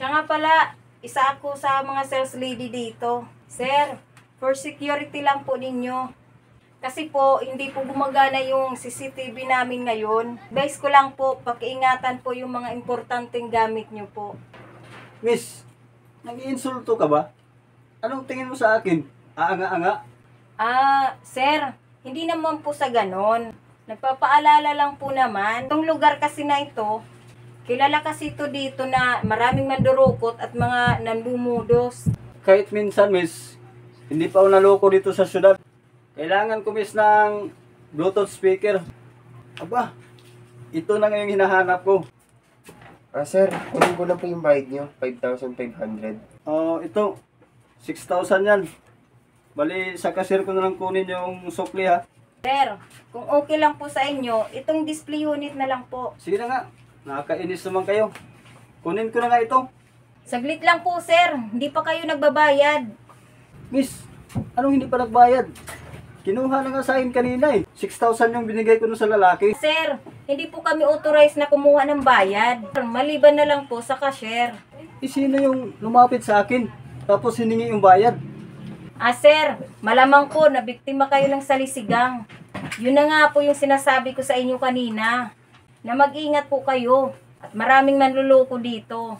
Siya nga pala, isa ako sa mga sales lady dito. Sir, for security lang po ninyo. Kasi po, hindi po gumagana yung CCTV namin ngayon. Advice ko lang po, pakiingatan po yung mga importanteng gamit nyo po. Miss, nag-iinsulto ka ba? Anong tingin mo sa akin? Aanga-anga? Sir, hindi naman po sa ganon. Nagpapaalala lang po naman. Itong lugar kasi na ito, kilala kasi ito dito na maraming mandurukot at mga nandumudos. Kahit minsan, miss, hindi pa ako naloko dito sa syudad. Kailangan ko, miss, ng Bluetooth speaker. Aba, ito na nga yung hinahanap ko. Sir, kunin ko lang po yung bayad nyo, 5,500. Ito, 6,000 yan. Bali, sa cashier ko na lang kunin yung sukli, ha. Sir, kung okay lang po sa inyo, itong display unit na lang po. Sige na nga, nakakainis naman kayo. Kunin ko na nga ito. Saglit lang po, sir. Hindi pa kayo nagbabayad. Miss, anong hindi pa nagbayad? Kinuha na nga sa akin kanina eh. 6,000 yung binigay ko nun sa lalaki. Sir, hindi po kami authorized na kumuha ng bayad. Maliban na lang po sa cashier. Sino yung lumapit sa akin? Tapos hiningi yung bayad. Sir, malamang po na biktima kayo ng salisigang. Yun na nga po yung sinasabi ko sa inyo kanina. Na mag-ingat po kayo. At maraming manluloko dito.